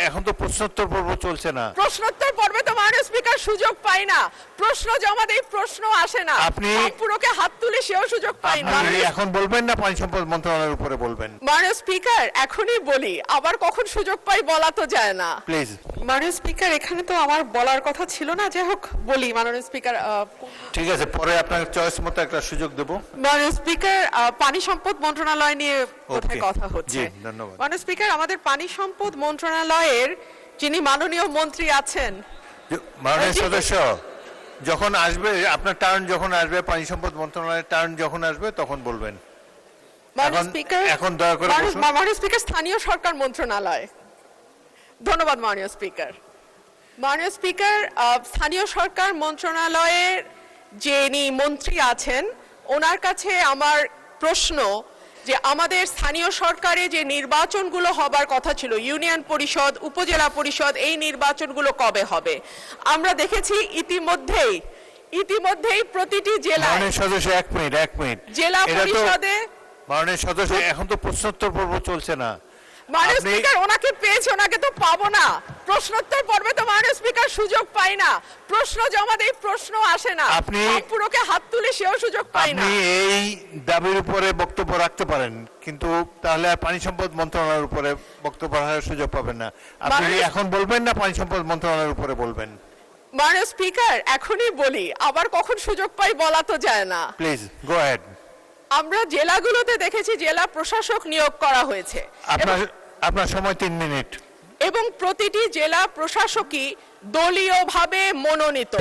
এখন তো প্রশ্নোত্তর পর্ব চলছে না। প্রশ্নোত্তর পর্বে তো মাননীয় স্পিকার সুযোগ পায় না, প্রশ্ন জমা দেই প্রশ্ন আসে না, পুরোকে হাত তুলে সেও সুযোগ পায় না। এখন বলবেন না পানি সম্পদ মন্ত্রণালয়ের উপরে বলবেন? মাননীয় স্পিকার এখনই বলি, আবার কখন সুযোগ পাই বলা তো যায় না। প্লিজ। মাননীয় স্পিকার এখানে তো আমার বলার কথা ছিল না, যাই হোক বলি। মাননীয় স্পিকার ঠিক আছে, পরে আপনার চয়েস মতো একটা সুযোগ দেব। মাননীয় স্পিকার পানি সম্পদ মন্ত্রণালয় নিয়ে কোথায় কথা হচ্ছে। ধন্যবাদ। মাননীয় স্পিকার আমাদের পানি সম্পদ মন্ত্রণালয়ের যিনি মাননীয় মন্ত্রী আছেন, মাননীয় সদস্য যখন আসবে আপনার টার্ন, যখন আসবে পানি সম্পদ মন্ত্রণালয়ের টার্ন যখন আসবে তখন বলবেন। এখন দয়া করে মাননীয় স্পিকার স্থানীয় সরকার মন্ত্রণালয়। ধন্যবাদ মাননীয় স্পিকার। মাননীয় স্পিকার স্থানীয় সরকার মন্ত্রণালয়ের যিনি মন্ত্রী আছেন ওনার কাছে আমার প্রশ্ন যে আমাদের স্থানীয় সরকারে যে নির্বাচনগুলো হবার কথা ছিল, ইউনিয়ন পরিষদ, উপজেলা পরিষদ, এই নির্বাচনগুলো কবে হবে? আমরা দেখেছি ইতিমধ্যেই প্রতিটি জেলায় সদস্য এক মিনিট জেলা পরিষদে। মাননীয় সদস্য এখন তো প্রশ্নোত্তর পর্ব চলছে না। মাননীয় স্পিকার ওনাকে পেয়েছে, ওনাকে তো পাবো না। প্রশ্নোত্তর পর্বে তো মাননীয় স্পিকার সুযোগ পাই না, প্রশ্ন জমা দেই প্রশ্ন আসে না, পুরোকে হাত তুলে সেও সুযোগ পাই না। আপনি এই দাবির উপরে বক্তব্য রাখতে পারেন, কিন্তু তাহলে আর পানি সম্পদ মন্ত্রণালয়ের উপরে বক্তব্য রাখার সুযোগ পাবেন না। আপনি এখন বলবেন না পানি সম্পদ মন্ত্রণালয়ের উপরে বলবেন? মাননীয় স্পিকার এখনই বলি, আবার কখন সুযোগ পাই বলা তো যায় না। Please go ahead. আমরা জেলাগুলোতে দেখেছি জেলা প্রশাসক নিয়োগ করা হয়েছে। আপনার সময় 3 মিনিট। এবং প্রতিটি জেলা প্রশাসকই দলীয়ভাবে মনোনীত।